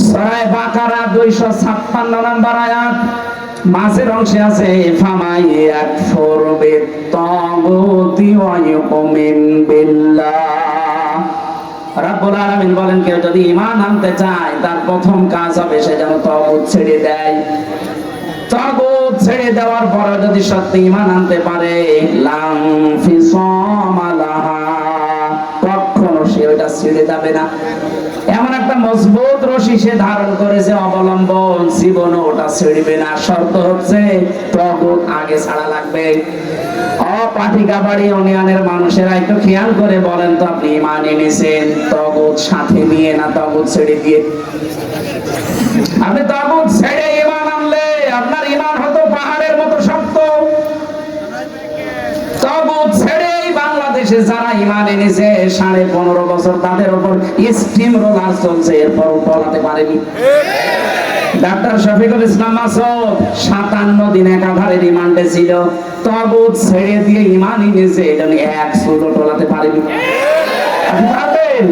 সূরা বাকারা 256 নম্বর আয়াত মাঝের অংশে আছে ফামাই ইয়াকফুর বিত-তাগুতি ওয়া ইউমিন বিল্লাহ। রাব্বুল আলামিন বলেন কেউ যদি ঈমান আনতে চায় তার প্রথম কাজ হবে সে যেন তাগুত ছেড়ে দেয়। তাগুত ছেড়ে দেওয়ার পরে যদি সত্যি ঈমান আনতে পারে লাম ফিসামা লাহা, কখনো সে ওটা ছেড়ে যাবে না। এমন একটা মজবুত রশি সে ধারণ করেছে অবলম্বন, জীবনও ওটা ছেড়বে না। শর্ত হচ্ছে তাগুত আগে ছাড়া লাগবে। পাঠিকাবাড়ি ইউনিয়নের মানুষেরা একটু খেয়াল করে বলেন তো, আপনি ঈমান এনেছেন তাগুত সাথে নিয়ে না তাগুত ছেড়ে দিয়ে? আপনি তাগুত ছেড়ে ঈমান আনলে আপনার ঈমান হতো পাহাড়ের মতো শক্ত। তাগুত ছেড়ে বাংলাদেশে যারা ঈমান এনেছে 15.5 বছর তাদের উপর স্টিম রোলার চলছে, এরপর পলাতে পারেনি। ডাক্তার শফিকুল ইসলাম মাসুদ 57 দিন একাধারে রিমান্ডে ছিল, তাগুত ছেড়ে দিয়ে ঈমান এনেছে, এটা নিয়ে এক চুলও টলাতে পারেনি। আপনি পারবেন?